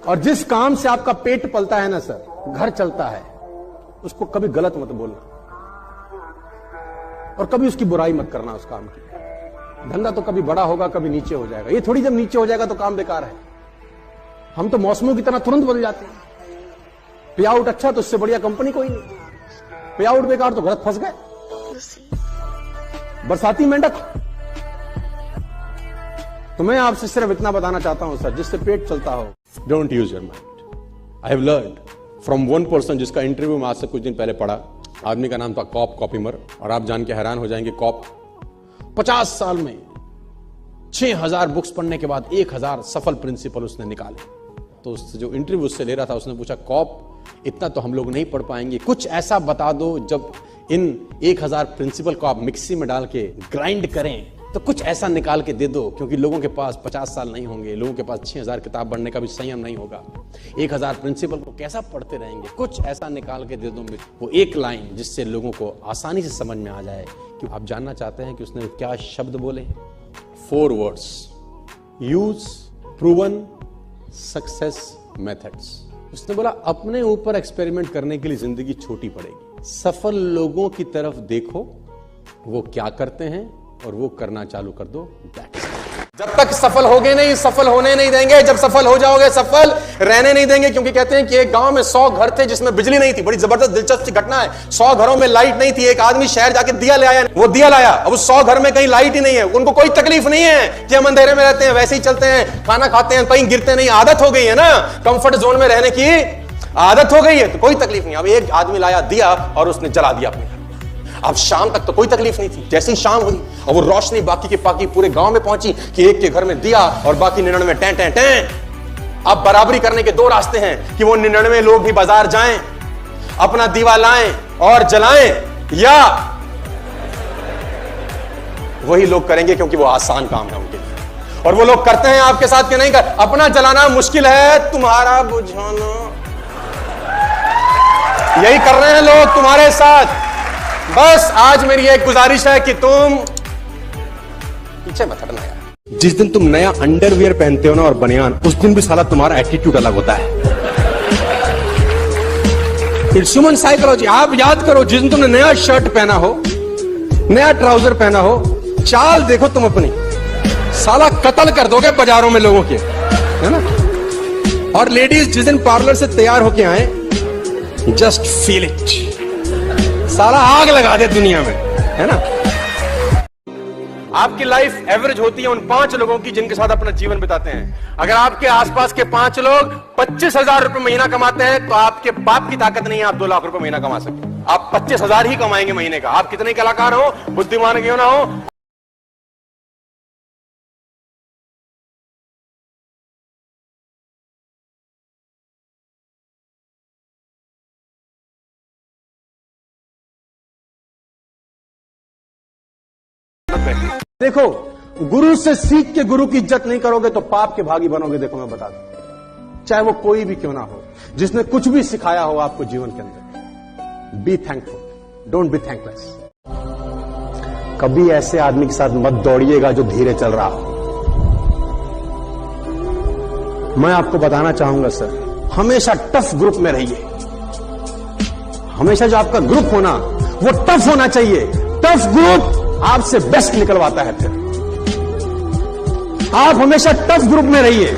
और जिस काम से आपका पेट पलता है ना सर, घर चलता है, उसको कभी गलत मत बोलना और कभी उसकी बुराई मत करना उस काम की। धंधा तो कभी बड़ा होगा, कभी नीचे हो जाएगा। ये थोड़ी जब नीचे हो जाएगा तो काम बेकार है। हम तो मौसमों की तरह तुरंत बदल जाते हैं। पे आउट अच्छा तो उससे बढ़िया कंपनी कोई नहीं, पे आउट बेकार तो गलत फंस गए। बरसाती मेंढक। तो मैं आपसे सिर्फ इतना बताना चाहता हूं सर, जिससे पेट चलता हो, don't use your mind. I have learned from one person जिसका इंटरव्यू मैं आज से कुछ दिन पहले पढ़ा। आदमी का नाम था कॉप कॉपिमर। और आप जान के हैरान हो जाएंगे, कॉप 50 साल में 6000 बुक्स पढ़ने के बाद 1000 सफल प्रिंसिपल उसने निकाले। तो उससे जो इंटरव्यू उससे ले रहा था, उसने पूछा, कॉप इतना तो हम लोग नहीं पढ़ पाएंगे, कुछ ऐसा बता दो जब इन 1000 प्रिंसिपल को आप मिक्सी में डाल के ग्राइंड करें तो कुछ ऐसा निकाल के दे दो, क्योंकि लोगों के पास 50 साल नहीं होंगे, लोगों के पास 6000 किताब पढ़ने का भी संयम नहीं होगा, 1000 प्रिंसिपल को कैसा पढ़ते रहेंगे, कुछ ऐसा निकाल के दे दो। वो एक लाइन जिससे लोगों को आसानी से समझ में आ जाए कि आप जानना चाहते हैं कि उसने क्या शब्द बोले। 4 words, use proven success methods. उसने बोला अपने ऊपर एक्सपेरिमेंट करने के लिए जिंदगी छोटी पड़ेगी। सफल लोगों की तरफ देखो, वो क्या करते हैं और वो करना चालू कर दो। जब तक सफल होगे नहीं, सफल होने नहीं देंगे। जब सफल हो जाओगे, सफल रहने नहीं देंगे। क्योंकि कहते हैं कि एक गांव में 100 घर थे जिसमें बिजली नहीं थी। बड़ी जबरदस्त दिलचस्प घटना है। 100 घरों में लाइट नहीं थी। एक आदमी शहर जाके दिया ले आया। वो दिया लाया, अब उस 100 घर में कहीं लाइट ही नहीं है। उनको कोई तकलीफ नहीं है कि हम अंधेरे में रहते हैं, वैसे ही चलते हैं, खाना खाते हैं, कहीं गिरते नहीं। आदत हो गई है ना, कंफर्ट जोन में रहने की आदत हो गई है, तो कोई तकलीफ नहीं। अब एक आदमी लाया दिया और उसने जला दिया अपने। अब शाम तक तो कोई तकलीफ नहीं थी। जैसे ही शाम हुई और वो रोशनी बाकी की पाकी पूरे गांव में पहुंची कि एक के घर में दिया और बाकी 99 टें टें टें। अब बराबरी करने के 2 रास्ते हैं कि वो 99 लोग भी बाजार जाएं, अपना दीवा लाएं और जलाएं, या वही लोग करेंगे क्योंकि वो आसान काम है उनके लिए। और वो लोग करते हैं आपके साथ कि नहीं कर। अपना जलाना मुश्किल है, तुम्हारा बुझाना, यही कर रहे हैं लोग तुम्हारे साथ। बस आज मेरी एक गुजारिश है कि तुम पीछे मत हटना यार। जिस दिन तुम नया अंडरवियर पहनते हो ना और बनियान, उस दिन भी साला तुम्हारा एटीट्यूड अलग होता है। It's human psychology. आप याद करो, जिस दिन तुमने नया शर्ट पहना हो, नया ट्राउजर पहना हो, चाल देखो तुम अपनी, साला कत्ल कर दोगे बाजारों में लोगों के, है ना। और लेडीज जिस दिन पार्लर से तैयार होके आए, जस्ट फील इट, साला आग लगा दे दुनिया में, है ना। आपकी लाइफ एवरेज होती है उन 5 लोगों की जिनके साथ अपना जीवन बिताते हैं। अगर आपके आसपास के 5 लोग 25,000 रुपए महीना कमाते हैं तो आपके बाप की ताकत नहीं है आप 2 लाख रुपए महीना कमा सकते। आप 25,000 ही कमाएंगे महीने का। आप कितने कलाकार हो, बुद्धिमान क्यों ना हो। देखो, गुरु से सीख के गुरु की इज्जत नहीं करोगे तो पाप के भागी बनोगे। देखो मैं बता दूं, चाहे वो कोई भी क्यों ना हो, जिसने कुछ भी सिखाया हो आपको जीवन के अंदर। Be thankful, don't be thankless. कभी ऐसे आदमी के साथ मत दौड़िएगा जो धीरे चल रहा हो। मैं आपको बताना चाहूंगा सर, हमेशा टफ ग्रुप में रहिए। हमेशा जो आपका ग्रुप होना वो टफ होना चाहिए। टफ ग्रुप आपसे बेस्ट निकलवाता है। फिर आप हमेशा टफ ग्रुप में रहिए।